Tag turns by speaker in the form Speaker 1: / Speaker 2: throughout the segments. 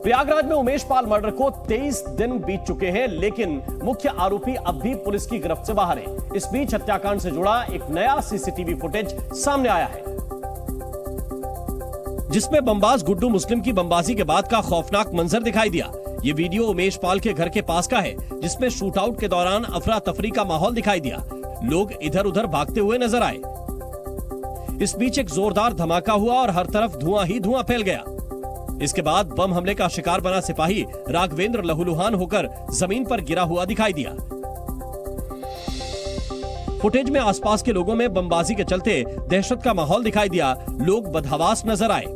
Speaker 1: प्रयागराज में उमेश पाल मर्डर को 23 दिन बीत चुके हैं, लेकिन मुख्य आरोपी अब भी पुलिस की गिरफ्त से बाहर है। इस बीच हत्याकांड से जुड़ा एक नया सीसीटीवी फुटेज सामने आया है, जिसमें बमबाज गुड्डू मुस्लिम की बमबाजी के बाद का खौफनाक मंजर दिखाई दिया। ये वीडियो उमेश पाल के घर के पास का है, जिसमें शूटआउट के दौरान अफरा तफरी का माहौल दिखाई दिया। लोग इधर उधर भागते हुए नजर आए। इस बीच एक जोरदार धमाका हुआ और हर तरफ धुआं ही धुआं फैल गया। इसके बाद बम हमले का शिकार बना सिपाही राघवेंद्र लहूलुहान होकर जमीन पर गिरा हुआ दिखाई दिया। फुटेज में आसपास के लोगों में बमबाजी के चलते दहशत का माहौल दिखाई दिया। लोग बदहवास नजर आए।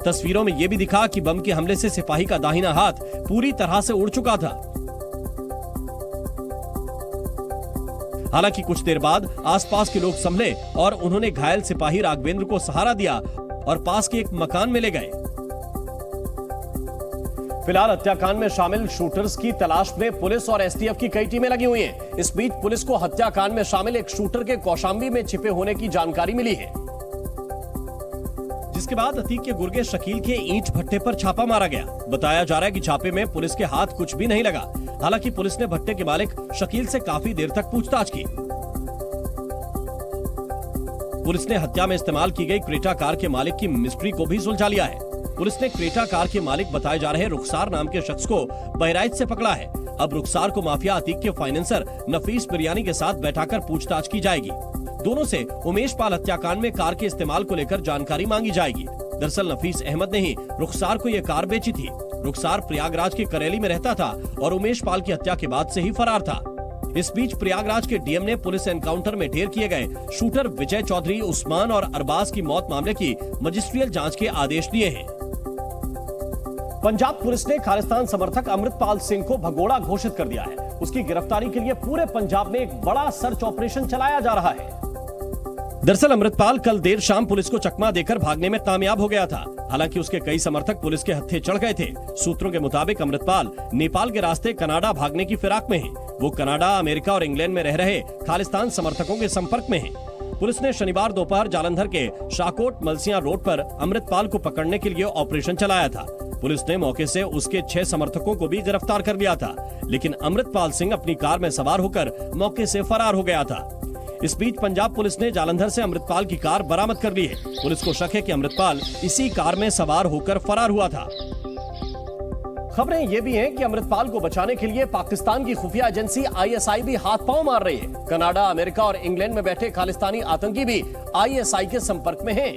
Speaker 1: तस्वीरों में यह भी दिखा कि बम के हमले से सिपाही का दाहिना हाथ पूरी तरह से उड़ चुका था। हालांकि कुछ देर बाद आसपास के लोग संभले और उन्होंने घायल सिपाही राघवेंद्र को सहारा दिया और पास के एक मकान में ले गए। फिलहाल हत्याकांड में शामिल शूटर्स की तलाश में पुलिस और एसटीएफ की कई टीमें लगी हुई हैं। इस बीच पुलिस को हत्याकांड में शामिल एक शूटर के कौशाम्बी में छिपे होने की जानकारी मिली है, जिसके बाद अतीक के गुर्गे शकील के ईंट भट्टे पर छापा मारा गया। बताया जा रहा है कि छापे में पुलिस के हाथ कुछ भी नहीं लगा। हालांकि पुलिस ने भट्टे के मालिक शकील से काफी देर तक पूछताछ की। पुलिस ने हत्या में इस्तेमाल की गई क्रेटा कार के मालिक की मिस्ट्री को भी सुलझा लिया है। पुलिस ने क्रेटा कार के मालिक बताए जा रहे रुखसार नाम के शख्स को बहराइच से पकड़ा है। अब रुखसार को माफिया अतीक के फाइनेंसर नफीस बिरयानी के साथ बैठाकर पूछताछ की जाएगी। दोनों से उमेश पाल हत्याकांड में कार के इस्तेमाल को लेकर जानकारी मांगी जाएगी। दरअसल नफीस अहमद ने ही रुखसार को यह कार बेची थी। रुखसार प्रयागराज के करेली में रहता था और उमेश पाल की हत्या के बाद से ही फरार था। इस बीच प्रयागराज के डीएम ने पुलिस एनकाउंटर में ढेर किए गए शूटर विजय चौधरी, उस्मान और अरबाज की मौत मामले की मजिस्ट्रियल जांच के आदेश दिए हैं। पंजाब पुलिस ने खालिस्तान समर्थक अमृतपाल सिंह को भगोड़ा घोषित कर दिया है। उसकी गिरफ्तारी के लिए पूरे पंजाब में एक बड़ा सर्च ऑपरेशन चलाया जा रहा है। दरअसल अमृतपाल कल देर शाम पुलिस को चकमा देकर भागने में कामयाब हो गया था। हालांकि उसके कई समर्थक पुलिस के हत्थे चढ़ गए थे। सूत्रों के मुताबिक अमृतपाल नेपाल के रास्ते कनाडा भागने की फिराक में है। वो कनाडा, अमेरिका और इंग्लैंड में रह रहे खालिस्तान समर्थकों के संपर्क में है। पुलिस ने शनिवार दोपहर जालंधर के शाकोट मलसिया रोड पर अमृतपाल को पकड़ने के लिए ऑपरेशन चलाया था। पुलिस ने मौके से उसके 6 समर्थकों को भी गिरफ्तार कर लिया था, लेकिन अमृतपाल सिंह अपनी कार में सवार होकर मौके से फरार हो गया था। इस बीच पंजाब पुलिस ने जालंधर से अमृतपाल की कार बरामद कर ली है। पुलिस को शक है कि अमृतपाल इसी कार में सवार होकर फरार हुआ था। खबरें ये भी हैं कि अमृतपाल को बचाने के लिए पाकिस्तान की खुफिया एजेंसी आईएसआई भी हाथ पांव मार रही है। कनाडा, अमेरिका और इंग्लैंड में बैठे खालिस्तानी आतंकी भी आईएसआई के संपर्क में हैं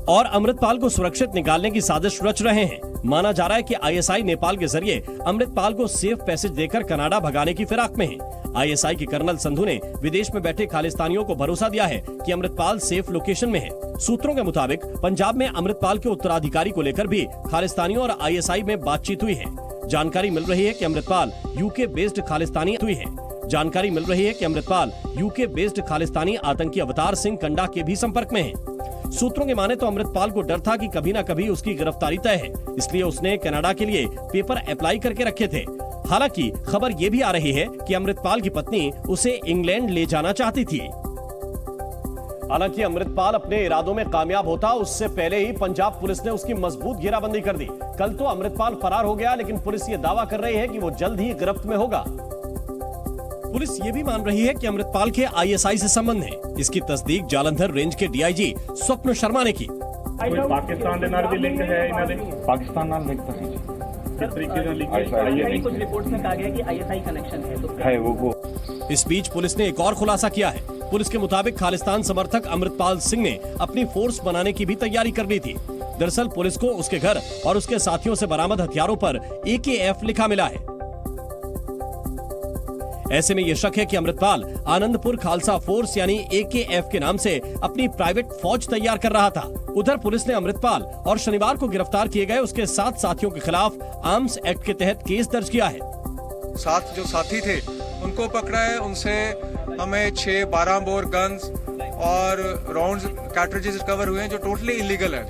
Speaker 1: और अमृतपाल को सुरक्षित निकालने की साजिश रच रहे हैं। माना जा रहा है कि आईएसआई नेपाल के जरिए अमृतपाल को सेफ पैसेज देकर कनाडा भगाने की फिराक में है। आईएसआई के कर्नल संधू ने विदेश में बैठे खालिस्तानियों को भरोसा दिया है कि अमृतपाल सेफ लोकेशन में है। सूत्रों के मुताबिक पंजाब में अमृतपाल के उत्तराधिकारी को लेकर भी खालिस्तानियों और आईएसआई में बातचीत हुई है। जानकारी मिल रही है कि अमृतपाल यूके बेस्ड खालिस्तानी आतंकी अवतार सिंह कंडा के भी संपर्क में है। सूत्रों के माने तो अमृतपाल को डर था कि कभी न कभी उसकी गिरफ्तारी तय है, इसलिए उसने कनाडा के लिए पेपर अप्लाई करके रखे थे। हालांकि खबर ये भी आ रही है कि अमृतपाल की पत्नी उसे इंग्लैंड ले जाना चाहती थी। हालांकि अमृतपाल अपने इरादों में कामयाब होता उससे पहले ही पंजाब पुलिस ने उसकी मजबूत घेराबंदी कर दी। कल तो अमृतपाल फरार हो गया, लेकिन पुलिस ये दावा कर रही है कि वो जल्द ही गिरफ्त में होगा। पुलिस ये भी मान रही है कि अमृतपाल के आईएसआई से संबंध है। इसकी तस्दीक जालंधर रेंज के डीआईजी स्वप्न शर्मा ने की।
Speaker 2: पाकिस्तान के नाल भी लिंक है, इन्हां दे पाकिस्तान नाल लिंक था। किस तरीके से लिंक है?
Speaker 3: कुछ रिपोर्ट्स में कहा गया कि आईएसआई कनेक्शन है, तो
Speaker 2: है वो।
Speaker 1: इस बीच पुलिस ने एक और खुलासा किया है। पुलिस के मुताबिक खालिस्तान समर्थक अमृतपाल सिंह ने अपनी फोर्स बनाने की भी तैयारी कर ली थी। दरअसल पुलिस को उसके घर और उसके साथियों से बरामद हथियारों पर AKF लिखा मिला है। ऐसे में यह शक है कि अमृतपाल आनंदपुर खालसा फोर्स यानी AKF के नाम से अपनी प्राइवेट फौज तैयार कर रहा था। उधर पुलिस ने अमृतपाल और शनिवार को गिरफ्तार किए गए उसके 7 साथियों के खिलाफ आर्म्स एक्ट के तहत केस दर्ज किया है।
Speaker 4: 7 जो साथी थे उनको पकड़ा है। उनसे हमें 6-12 बोर गन्स और राउंड्स कैट्रिजेस रिकवर हुए हैं जो टोटली इलीगल है।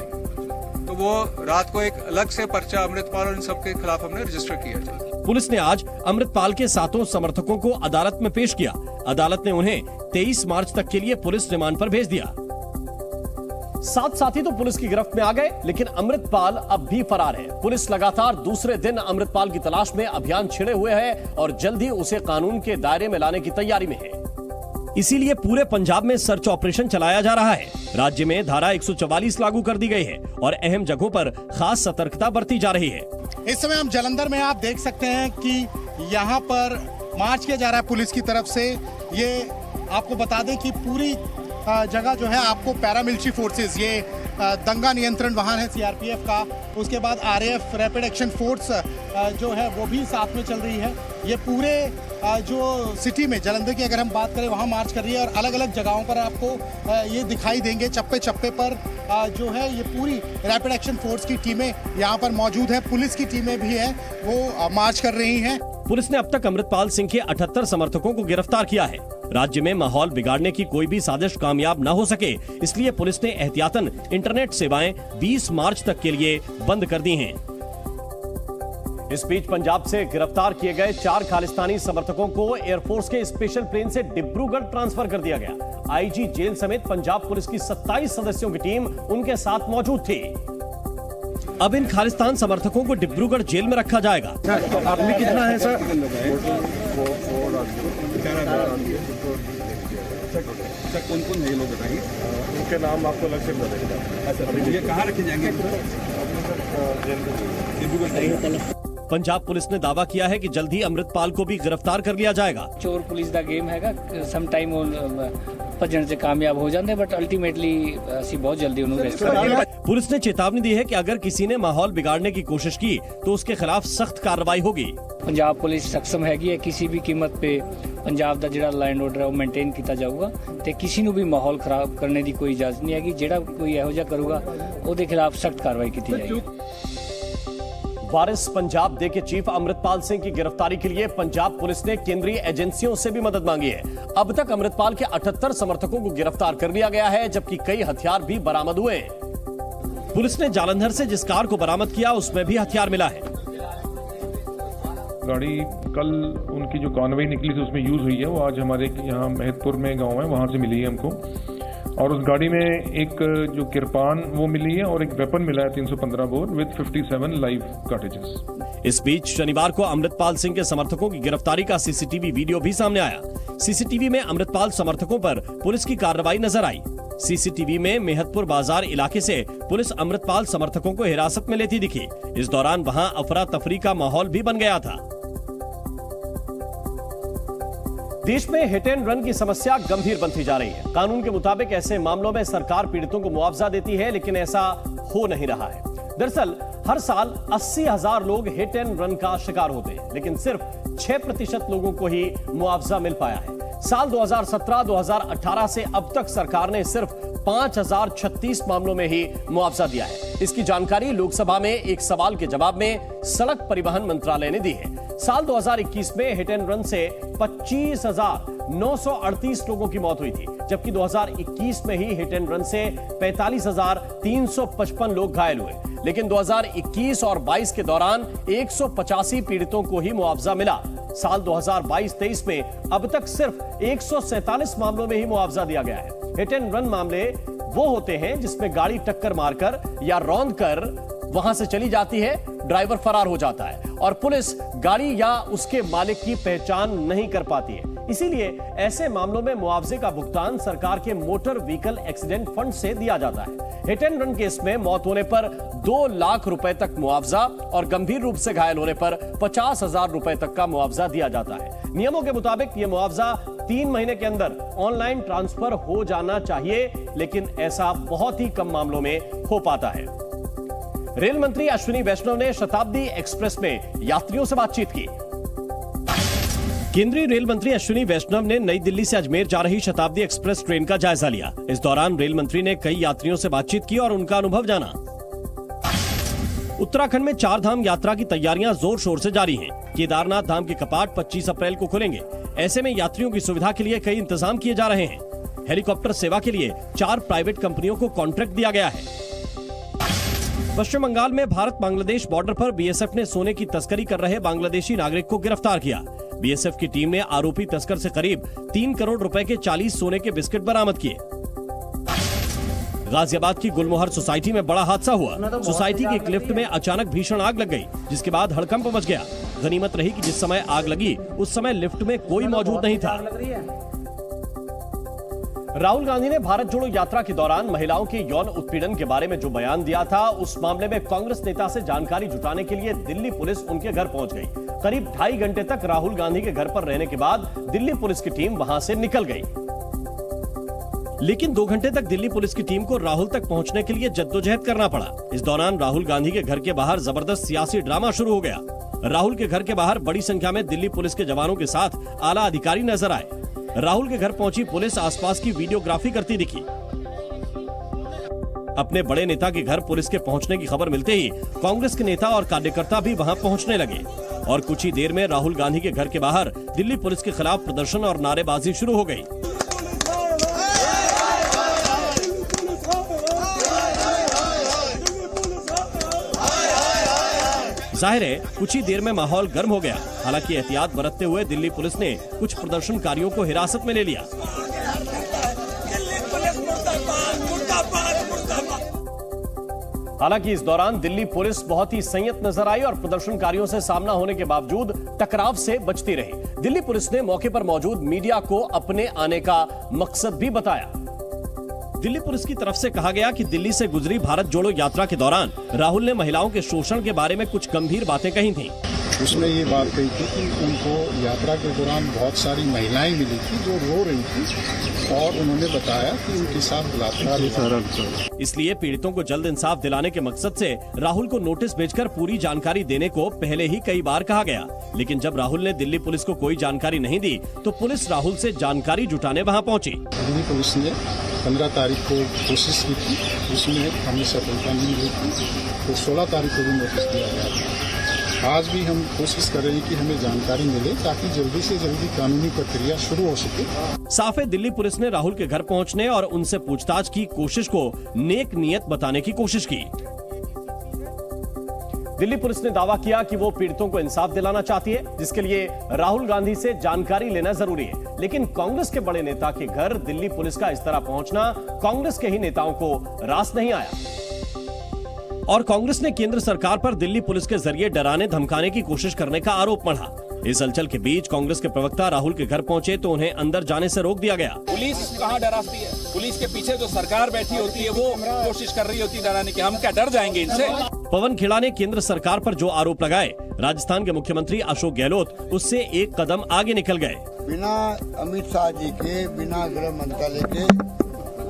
Speaker 4: तो वो रात को एक अलग से पर्चा अमृतपाल और इन सबके खिलाफ हमने रजिस्टर किया।
Speaker 1: पुलिस ने आज अमृतपाल के 7 समर्थकों को अदालत में पेश किया। अदालत ने उन्हें 23 मार्च तक के लिए पुलिस रिमांड पर भेज दिया। सात साथी तो पुलिस की गिरफ्त में आ गए, लेकिन अमृतपाल अब भी फरार है। पुलिस लगातार दूसरे दिन अमृतपाल की तलाश में अभियान छिड़े हुए है और जल्द ही उसे कानून के दायरे में लाने की तैयारी में है। इसीलिए पूरे पंजाब में सर्च ऑपरेशन चलाया जा रहा है। राज्य में धारा 144 लागू कर दी गई है और अहम जगहों पर खास सतर्कता बरती जा रही है।
Speaker 5: इस समय हम जालंधर में आप देख सकते हैं कि यहाँ पर मार्च किया जा रहा है पुलिस की तरफ से। ये आपको बता दें कि पूरी जगह जो है आपको पैरामिलिट्री फोर्सेस, ये दंगा नियंत्रण वाहन है सीआरपीएफ का, उसके बाद आरएएफ रैपिड एक्शन फोर्स जो है वो भी साथ में चल रही है। ये पूरे जो सिटी में जालंधर की अगर हम बात करें वहाँ मार्च कर रही है और अलग अलग जगहों पर आपको ये दिखाई देंगे। चप्पे चप्पे पर जो है ये पूरी रैपिड एक्शन फोर्स की टीमें यहाँ पर मौजूद है, पुलिस की टीमें भी है वो मार्च कर रही हैं।
Speaker 1: पुलिस ने अब तक अमृतपाल सिंह के 78 समर्थकों को गिरफ्तार किया है। राज्य में माहौल बिगाड़ने की कोई भी साजिश कामयाब न हो सके, इसलिए पुलिस ने एहतियातन इंटरनेट सेवाएं 20 मार्च तक के लिए बंद कर दी हैं। इस बीच पंजाब से गिरफ्तार किए गए 4 खालिस्तानी समर्थकों को एयरफोर्स के स्पेशल प्लेन से डिब्रूगढ़ ट्रांसफर कर दिया गया। आईजी जेल समेत पंजाब पुलिस की 27 सदस्यों की टीम उनके साथ मौजूद थी। अब इन खालिस्तान समर्थकों को डिब्रूगढ़ जेल में रखा जाएगा।
Speaker 2: आदमी कितना है सर?
Speaker 6: कौन कौन है ये लोग बताइए?
Speaker 2: उनके नाम आपको अलग से मिलेगा।
Speaker 6: ये कहाँ रखे जाएंगे?
Speaker 1: पंजाब पुलिस ने दावा किया है कि जल्द ही अमृतपाल को भी गिरफ्तार कर लिया जाएगा।
Speaker 3: चोर पुलिस दा गेम हैगा, सम टाइम भजन से कामयाब हो जाते, बट अल्टीमेटली ਅਸੀਂ बहुत जल्दी उन्हें अरेस्ट कर।
Speaker 1: पुलिस ने चेतावनी दी है कि अगर किसी ने माहौल बिगाड़ने की कोशिश की तो उसके खिलाफ सख्त कार्रवाई होगी।
Speaker 3: पंजाब पुलिस सक्षम हैगी है, किसी भी कीमत पे पंजाब दा जिहड़ा लाइन ऑर्डर है वो मेनटेन किया जाऊगा ते किसी नूं भी माहौल खराब करने की कोई इजाजत नहीं हैगी। जिहड़ा कोई इहो जिहा करूगा ਉਹਦੇ खिलाफ सख्त कार्रवाई की जाएगी।
Speaker 1: वारिस पंजाब डे के चीफ अमृतपाल सिंह की गिरफ्तारी के लिए पंजाब पुलिस ने केंद्रीय एजेंसियों से भी मदद मांगी है। अब तक अमृतपाल के 78 समर्थकों को गिरफ्तार कर लिया गया है, जबकि कई हथियार भी बरामद हुए। पुलिस ने जालंधर से जिस कार को बरामद किया उसमें भी हथियार मिला है।
Speaker 2: गाड़ी कल उनकी जो कॉन्वॉय निकली थी उसमें यूज हुई है, वो आज हमारे यहाँ महतपुर में गाँव है वहां से मिली है हमको। और उस गाड़ी में एक जो किरपान वो मिली है और एक वेपन मिला है 315 बोर विद 57 लाइव कार्ट्रिजेस।
Speaker 1: इस बीच शनिवार को अमृतपाल सिंह के समर्थकों की गिरफ्तारी का सीसीटीवी वीडियो भी सामने आया। सीसीटीवी में अमृतपाल समर्थकों पर पुलिस की कार्रवाई नजर आई। सीसीटीवी में मेहतपुर बाजार इलाके से पुलिस अमृतपाल समर्थकों को हिरासत में लेती दिखी। इस दौरान वहां अफरा तफरी का माहौल भी बन गया था। देश में हिट एंड रन की समस्या गंभीर बनती जा रही है। कानून के मुताबिक ऐसे मामलों में सरकार पीड़ितों को मुआवजा देती है, लेकिन ऐसा हो नहीं रहा है। दरअसल हर साल 80,000 लोग हिट एंड रन का शिकार होते हैं, लेकिन सिर्फ 6% लोगों को ही मुआवजा मिल पाया है। साल 2017-2018 से अब तक सरकार ने सिर्फ 5,036 मामलों में ही मुआवजा दिया है। इसकी जानकारी लोकसभा में एक सवाल के जवाब में सड़क परिवहन मंत्रालय ने दी है। साल 2021 में हिट एंड रन से 25,938 लोगों की मौत हुई थी, जबकि 2021 में ही हिट एंड रन से 45,355 लोग घायल हुए। लेकिन 2021 और 22 के दौरान 185 पीड़ितों को ही मुआवजा मिला। साल 2022-23 में अब तक सिर्फ 147 मामलों में ही मुआवजा दिया गया है। हिट एंड रन मामले वो होते हैं जिसमें गाड़ी टक्कर मारकर या रौंद कर वहां से चली जाती है, ड्राइवर फरार हो जाता है और पुलिस गाड़ी या उसके मालिक की पहचान नहीं कर पाती है। इसीलिए ऐसे मामलों में मुआवजे का भुगतान सरकार के मोटर व्हीकल एक्सीडेंट फंड से दिया जाता है। हिट एंड रन केस में मौत होने पर 2 लाख रुपए तक मुआवजा और गंभीर रूप से घायल होने पर 50,000 रुपए तक का मुआवजा दिया जाता है। नियमों के मुताबिक यह मुआवजा 3 महीने के अंदर ऑनलाइन ट्रांसफर हो जाना चाहिए, लेकिन ऐसा बहुत ही कम मामलों में हो पाता है। रेल मंत्री अश्विनी वैष्णव ने शताब्दी एक्सप्रेस में यात्रियों से बातचीत की। केंद्रीय रेल मंत्री अश्विनी वैष्णव ने नई दिल्ली से अजमेर जा रही शताब्दी एक्सप्रेस ट्रेन का जायजा लिया। इस दौरान रेल मंत्री ने कई यात्रियों से बातचीत की और उनका अनुभव जाना। उत्तराखंड में 4 धाम यात्रा की तैयारियां जोर शोर से जारी हैं। केदारनाथ धाम के कपाट 25 अप्रैल को खुलेंगे। ऐसे में यात्रियों की सुविधा के लिए कई इंतजाम किए जा रहे हैं। हेलीकॉप्टर सेवा के लिए 4 प्राइवेट कंपनियों को कॉन्ट्रैक्ट दिया गया है। पश्चिम बंगाल में भारत बांग्लादेश बॉर्डर पर बीएसएफ ने सोने की तस्करी कर रहे बांग्लादेशी नागरिक को गिरफ्तार किया। बीएसएफ की टीम ने आरोपी तस्कर से करीब 3 करोड़ रुपए के 40 सोने के बिस्किट बरामद किए। गाजियाबाद की गुलमोहर सोसाइटी में बड़ा हादसा हुआ। सोसाइटी की एक लिफ्ट में अचानक भीषण आग लग गई, जिसके बाद हड़कंप मच गया। गनीमत रही कि जिस समय आग लगी उस समय लिफ्ट में कोई मौजूद नहीं था। राहुल गांधी ने भारत जोड़ो यात्रा के दौरान महिलाओं के यौन उत्पीड़न के बारे में जो बयान दिया था, उस मामले में कांग्रेस नेता से जानकारी जुटाने के लिए दिल्ली पुलिस उनके घर पहुंच गई। करीब 2.5 घंटे तक राहुल गांधी के घर पर रहने के बाद दिल्ली पुलिस की टीम वहां से निकल गई। लेकिन 2 घंटे तक दिल्ली पुलिस की टीम को राहुल तक पहुंचने के लिए जद्दोजहद करना पड़ा। इस दौरान राहुल गांधी के घर के बाहर जबरदस्त सियासी ड्रामा शुरू हो गया। राहुल के घर के बाहर बड़ी संख्या में दिल्ली पुलिस के जवानों के साथ आला अधिकारी नजर आए। राहुल के घर पहुंची पुलिस आसपास की वीडियोग्राफी करती दिखी। अपने बड़े नेता के घर पुलिस के पहुंचने की खबर मिलते ही कांग्रेस के नेता और कार्यकर्ता भी वहां पहुंचने लगे और कुछ ही देर में राहुल गांधी के घर के बाहर दिल्ली पुलिस के खिलाफ प्रदर्शन और नारेबाजी शुरू हो गई। जाहिर है कुछ ही देर में माहौल गर्म हो गया। हालांकि एहतियात बरतते हुए दिल्ली पुलिस ने कुछ प्रदर्शनकारियों को हिरासत में ले लिया। हालांकि इस दौरान दिल्ली पुलिस बहुत ही संयत नजर आई और प्रदर्शनकारियों से सामना होने के बावजूद टकराव से बचती रही। दिल्ली पुलिस ने मौके पर मौजूद मीडिया को अपने आने का मकसद भी बताया। दिल्ली पुलिस की तरफ से कहा गया कि दिल्ली से गुजरी भारत जोड़ो यात्रा के दौरान राहुल ने महिलाओं के शोषण के बारे में कुछ गंभीर बातें कही थीं।
Speaker 7: उसने ये बात कही थी कि उनको यात्रा के दौरान बहुत सारी महिलाएं मिली थी जो रो रही थी और उन्होंने बताया कि उनके साथ बलात्कार।
Speaker 1: इसलिए पीड़ितों को जल्द इंसाफ दिलाने के मकसद से राहुल को नोटिस भेजकर पूरी जानकारी देने को पहले ही कई बार कहा गया। लेकिन जब राहुल ने दिल्ली पुलिस को कोई जानकारी नहीं दी तो पुलिस राहुल से जानकारी जुटाने वहां पहुंची।
Speaker 7: दिल्ली पुलिस ने 15 तारीख को कोशिश की थी, उसमें हमें सफलता नहीं मिली थी, तो 16 तारीख को भी नोटिस दिया गया था। आज भी हम कोशिश कर रहे हैं कि हमें जानकारी मिले ताकि जल्दी से जल्दी कानूनी प्रक्रिया शुरू हो सके।
Speaker 1: साफ है दिल्ली पुलिस ने राहुल के घर पहुंचने और उनसे पूछताछ की कोशिश को नेक नियत बताने की कोशिश की। दिल्ली पुलिस ने दावा किया कि वो पीड़ितों को इंसाफ दिलाना चाहती है, जिसके लिए राहुल गांधी से जानकारी लेना जरूरी है। लेकिन कांग्रेस के बड़े नेता के घर दिल्ली पुलिस का इस तरह पहुंचना कांग्रेस के ही नेताओं को रास नहीं आया और कांग्रेस ने केंद्र सरकार पर दिल्ली पुलिस के जरिए डराने धमकाने की कोशिश करने का आरोप मढ़ा। इस हलचल के बीच कांग्रेस के प्रवक्ता राहुल के घर पहुंचे तो उन्हें अंदर जाने से रोक दिया गया।
Speaker 8: पुलिस कहाँ डराती है? पुलिस के पीछे जो सरकार बैठी होती है वो कोशिश कर रही होती है डराने की। हम क्या डर जाएंगे इनसे?
Speaker 1: पवन खेड़ा ने केंद्र सरकार पर जो आरोप लगाए, राजस्थान के मुख्यमंत्री अशोक गहलोत उससे एक कदम आगे निकल गए।
Speaker 9: बिना अमित शाह जी के, बिना गृह मंत्रालय के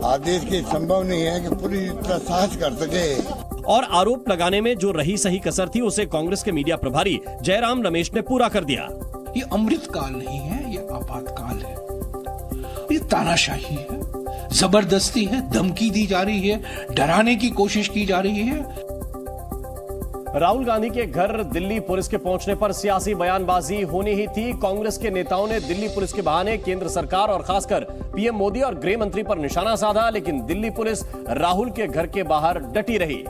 Speaker 9: आदेश के संभव नहीं है कि पुलिस इतना साहस कर सके।
Speaker 1: और आरोप लगाने में जो रही सही कसर थी उसे कांग्रेस के मीडिया प्रभारी जयराम रमेश ने पूरा कर दिया।
Speaker 10: ये अमृतकाल नहीं है, ये आपातकाल है, ये तानाशाही है, जबरदस्ती है, धमकी दी जा रही है, डराने की कोशिश की जा रही है।
Speaker 1: राहुल गांधी के घर दिल्ली पुलिस के पहुंचने पर सियासी बयानबाजी होनी ही थी। कांग्रेस के नेताओं ने दिल्ली पुलिस के बहाने केंद्र सरकार और खासकर पीएम मोदी और गृह मंत्री पर निशाना साधा, लेकिन दिल्ली पुलिस राहुल के घर के बाहर डटी रही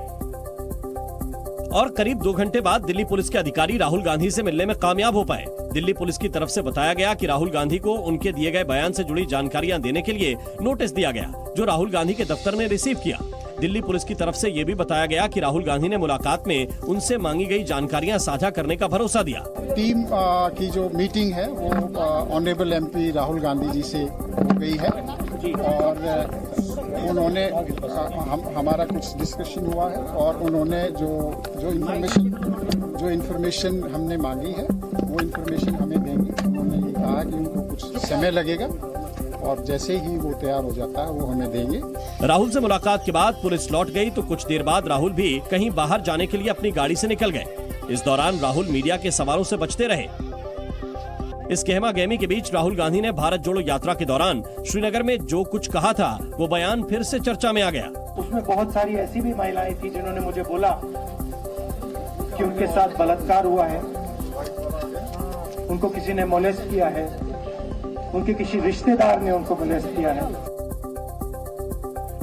Speaker 1: और करीब 2 घंटे बाद दिल्ली पुलिस के अधिकारी राहुल गांधी से मिलने में कामयाब हो पाए। दिल्ली पुलिस की तरफ से बताया गया कि राहुल गांधी को उनके दिए गए बयान से जुड़ी जानकारियां देने के लिए नोटिस दिया गया, जो राहुल गांधी के दफ्तर ने रिसीव किया। दिल्ली पुलिस की तरफ से यह भी बताया गया कि राहुल गांधी ने मुलाकात में उनसे मांगी गई जानकारियां साझा करने का भरोसा दिया।
Speaker 7: टीम की जो मीटिंग है वो ऑनरेबल एमपी राहुल गांधी जी से हो गई है और उन्होंने हमारा कुछ डिस्कशन हुआ है और उन्होंने जो इन्फॉर्मेशन हमने मांगी है वो इन्फॉर्मेशन हमें देंगे। उन्होंने ये कहा कि उनको कुछ समय लगेगा और जैसे ही वो तैयार हो जाता है वो हमें देंगे।
Speaker 1: राहुल से मुलाकात के बाद पुलिस लौट गई तो कुछ देर बाद राहुल भी कहीं बाहर जाने के लिए अपनी गाड़ी से निकल गए। इस दौरान राहुल मीडिया के सवालों से बचते रहे। इस गहमा गहमी के बीच राहुल गांधी ने भारत जोड़ो यात्रा के दौरान श्रीनगर में जो कुछ कहा था वो बयान फिर से चर्चा में आ गया।
Speaker 11: उसमें बहुत सारी ऐसी भी महिलाएं थी जिन्होंने मुझे बोला कि उनके साथ बलात्कार हुआ है, उनको किसी ने मोलेस्ट किया है, उनके किसी रिश्तेदार ने उनको मोलेस्ट किया है।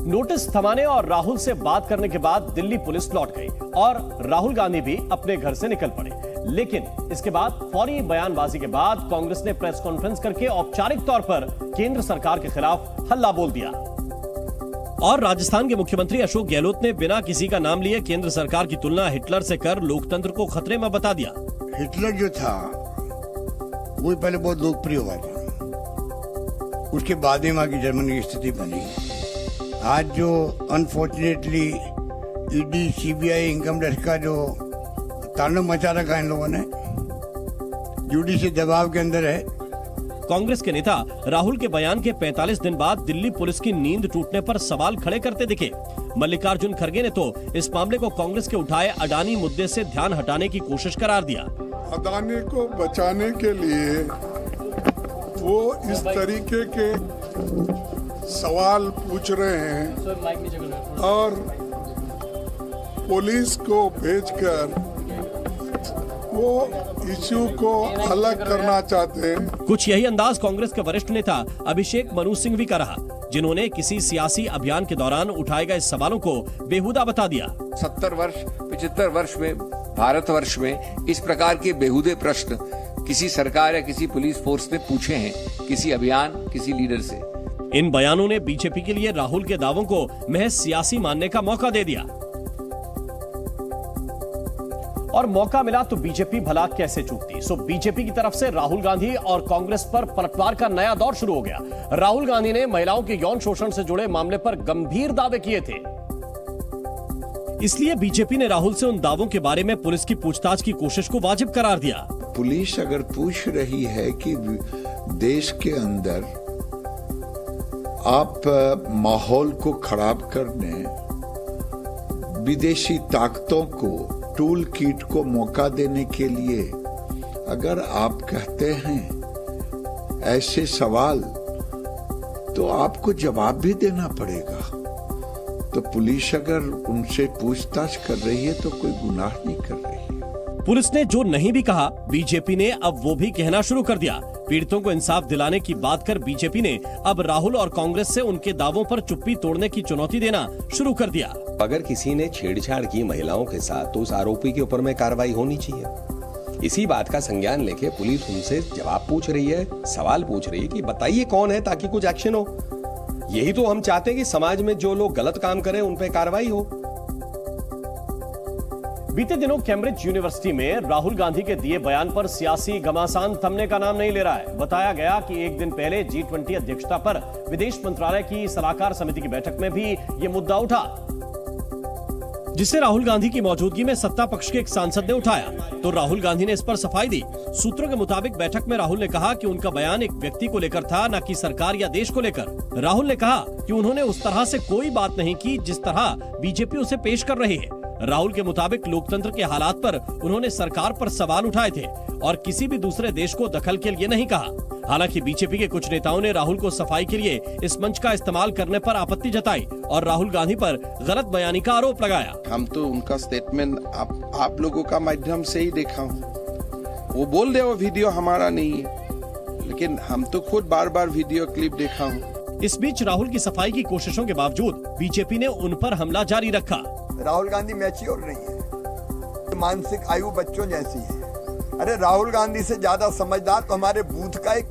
Speaker 1: नोटिस थमाने और राहुल से बात करने के बाद दिल्ली पुलिस लौट गई और राहुल गांधी भी अपने घर से निकल पड़े। लेकिन इसके बाद फौरी बयानबाजी के बाद कांग्रेस ने प्रेस कॉन्फ्रेंस करके औपचारिक तौर पर केंद्र सरकार के खिलाफ हल्ला बोल दिया। और राजस्थान के मुख्यमंत्री अशोक गहलोत ने बिना किसी का नाम लिए केंद्र सरकार की तुलना हिटलर से कर लोकतंत्र को खतरे में बता दिया।
Speaker 9: हिटलर जो था वो पहले बहुत लोकप्रिय हुआ था, उसके बाद में वहां की जर्मनी की स्थिति बनी। आज जो unfortunately ED, CBI, income tax का जो तांडव मचा रखा इन लोगों ने, जुडिशल दबाव के अंदर है।
Speaker 1: कांग्रेस के नेता राहुल के बयान के 45 दिन बाद दिल्ली पुलिस की नींद टूटने पर सवाल खड़े करते दिखे। मल्लिकार्जुन खड़गे ने तो इस मामले को कांग्रेस के उठाए अडानी मुद्दे से ध्यान हटाने की कोशिश करार दिया।
Speaker 12: अडानी को बचाने के लिए वो इस तरीके के सवाल पूछ रहे हैं और पुलिस को भेजकर वो इश्यू को अलग करना चाहते हैं।
Speaker 1: कुछ यही अंदाज कांग्रेस के वरिष्ठ नेता अभिषेक मनु सिंघवी का रहा, जिन्होंने किसी सियासी अभियान के दौरान उठाए गए सवालों को बेहुदा बता दिया।
Speaker 13: 70 वर्ष 75 वर्ष में भारतवर्ष में इस प्रकार के बेहुदे प्रश्न किसी सरकार या किसी पुलिस फोर्स ने पूछे हैं, किसी अभियान, किसी लीडर से।
Speaker 1: इन बयानों ने बीजेपी के लिए राहुल के दावों को महज सियासी मानने का मौका दे दिया। और मौका मिला तो बीजेपी भला कैसे चूकती। सो बीजेपी की तरफ से राहुल गांधी और कांग्रेस पर पलटवार का नया दौर शुरू हो गया। राहुल गांधी ने महिलाओं के यौन शोषण से जुड़े मामले पर गंभीर दावे किए थे, इसलिए बीजेपी ने राहुल से उन दावों के बारे में पुलिस की पूछताछ की कोशिश को वाजिब करार दिया।
Speaker 14: पुलिस अगर पूछ रही है कि देश के अंदर आप माहौल को खराब करने, विदेशी ताकतों को, टूल किट को मौका देने के लिए अगर आप कहते हैं ऐसे सवाल, तो आपको जवाब भी देना पड़ेगा। तो पुलिस अगर उनसे पूछताछ कर रही है तो कोई गुनाह नहीं कर रही है।
Speaker 1: पुलिस ने जो नहीं भी कहा, बीजेपी ने अब वो भी कहना शुरू कर दिया। पीड़ितों को इंसाफ दिलाने की बात कर बीजेपी ने अब राहुल और कांग्रेस से उनके दावों पर चुप्पी तोड़ने की चुनौती देना शुरू कर दिया।
Speaker 15: अगर किसी ने छेड़छाड़ की महिलाओं के साथ तो उस आरोपी के ऊपर में कार्रवाई होनी चाहिए। इसी बात का संज्ञान लेके पुलिस उनसे जवाब पूछ रही है, सवाल पूछ रही है कि बताइए कौन है, ताकि कुछ एक्शन हो। यही तो हम चाहते हैं कि समाज में जो लोग गलत काम करें उन पे कार्रवाई हो।
Speaker 1: बीते दिनों कैम्ब्रिज यूनिवर्सिटी में राहुल गांधी के दिए बयान पर सियासी घमासान थमने का नाम नहीं ले रहा है। बताया गया कि एक दिन पहले G20 अध्यक्षता पर विदेश मंत्रालय की सलाहकार समिति की बैठक में भी ये मुद्दा उठा, जिसे राहुल गांधी की मौजूदगी में सत्ता पक्ष के एक सांसद ने उठाया। तो राहुल गांधी ने इस पर सफाई दी। सूत्रों के मुताबिक बैठक में राहुल ने कहा कि उनका बयान एक व्यक्ति को लेकर था, न कि सरकार या देश को लेकर। राहुल ने कहा कि उन्होंने उस तरह से कोई बात नहीं की जिस तरह बीजेपी उसे पेश कर रही है। राहुल के मुताबिक लोकतंत्र के हालात पर उन्होंने सरकार पर सवाल उठाए थे और किसी भी दूसरे देश को दखल के लिए नहीं कहा। हालांकि बीजेपी के कुछ नेताओं ने राहुल को सफाई के लिए इस मंच का इस्तेमाल करने पर आपत्ति जताई और राहुल गांधी पर गलत बयानी का आरोप लगाया।
Speaker 16: हम तो उनका स्टेटमेंट आप लोगों का माध्यम से ही देखा हूँ। वो बोल रहे वो वीडियो हमारा नहीं है, लेकिन हम तो खुद बार बार वीडियो क्लिप देखा हूँ।
Speaker 1: इस बीच राहुल की सफाई की कोशिशों के बावजूद बीजेपी ने उन पर हमला जारी रखा।
Speaker 17: राहुल गांधी मैच्योर नहीं है, मानसिक आयु बच्चों जैसी है। अरे राहुल गांधी से ज्यादा समझदार तो हमारे बूथ का एक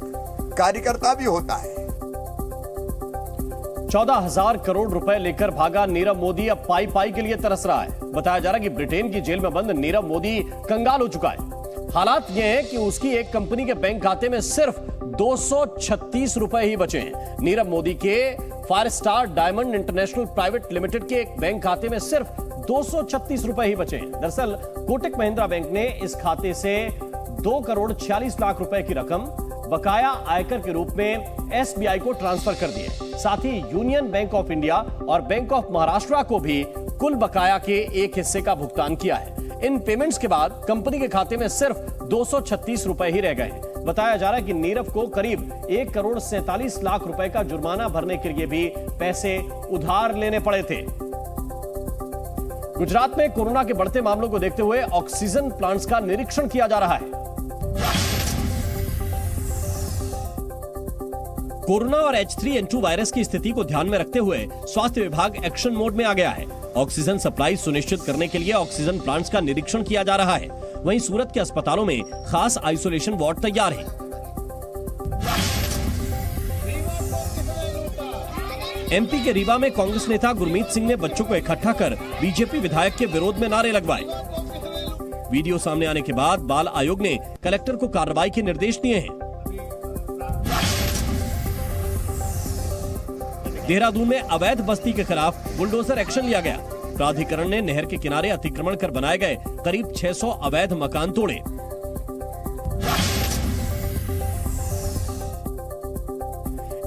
Speaker 17: कार्यकर्ता भी होता है।
Speaker 1: 14,000 करोड़ रुपए लेकर भागा नीरव मोदी अब पाई पाई के लिए तरस रहा है। बताया जा रहा है कि ब्रिटेन की जेल में बंद नीरव मोदी कंगाल हो चुका है। हालात ये है कि उसकी एक कंपनी के बैंक खाते में सिर्फ 236 रुपए ही बचे हैं। नीरव मोदी के fire star diamond international private limited के एक बैंक खाते में सिर्फ 236 रुपए ही बचे हैं। दरअसल कोटक महिंद्रा बैंक ने इस खाते से 2 करोड़ 46 लाख रुपए की रकम बकाया आयकर के रूप में SBI को ट्रांसफर कर दी है। साथ ही यूनियन बैंक ऑफ इंडिया और बैंक ऑफ महाराष्ट्र को भी कुल बकाया के एक हिस्से का भुगतान किया है। इन पेमेंट्स के बाद कंपनी के खाते में सिर्फ 236 रुपए ही रह गए हैं। बताया जा रहा है कि नीरव को करीब 1 करोड़ 47 लाख रुपए का जुर्माना भरने के लिए भी पैसे उधार लेने पड़े थे। गुजरात में कोरोना के बढ़ते मामलों को देखते हुए ऑक्सीजन प्लांट्स का निरीक्षण किया जा रहा है। कोरोना और H3N2 वायरस की स्थिति को ध्यान में रखते हुए स्वास्थ्य विभाग एक्शन मोड में आ गया है। ऑक्सीजन सप्लाई सुनिश्चित करने के लिए ऑक्सीजन प्लांट्स का निरीक्षण किया जा रहा है। वहीं सूरत के अस्पतालों में खास आइसोलेशन वार्ड तैयार है। एमपी के रीवा में कांग्रेस नेता गुरमीत सिंह ने बच्चों को इकट्ठा कर बीजेपी विधायक के विरोध में नारे लगवाए। वीडियो सामने आने के बाद बाल आयोग ने कलेक्टर को कार्रवाई के निर्देश दिए हैं। देहरादून में अवैध बस्ती के खिलाफ बुलडोजर एक्शन लिया गया। प्राधिकरण ने नहर के किनारे अतिक्रमण कर बनाए गए करीब 600 अवैध मकान तोड़े।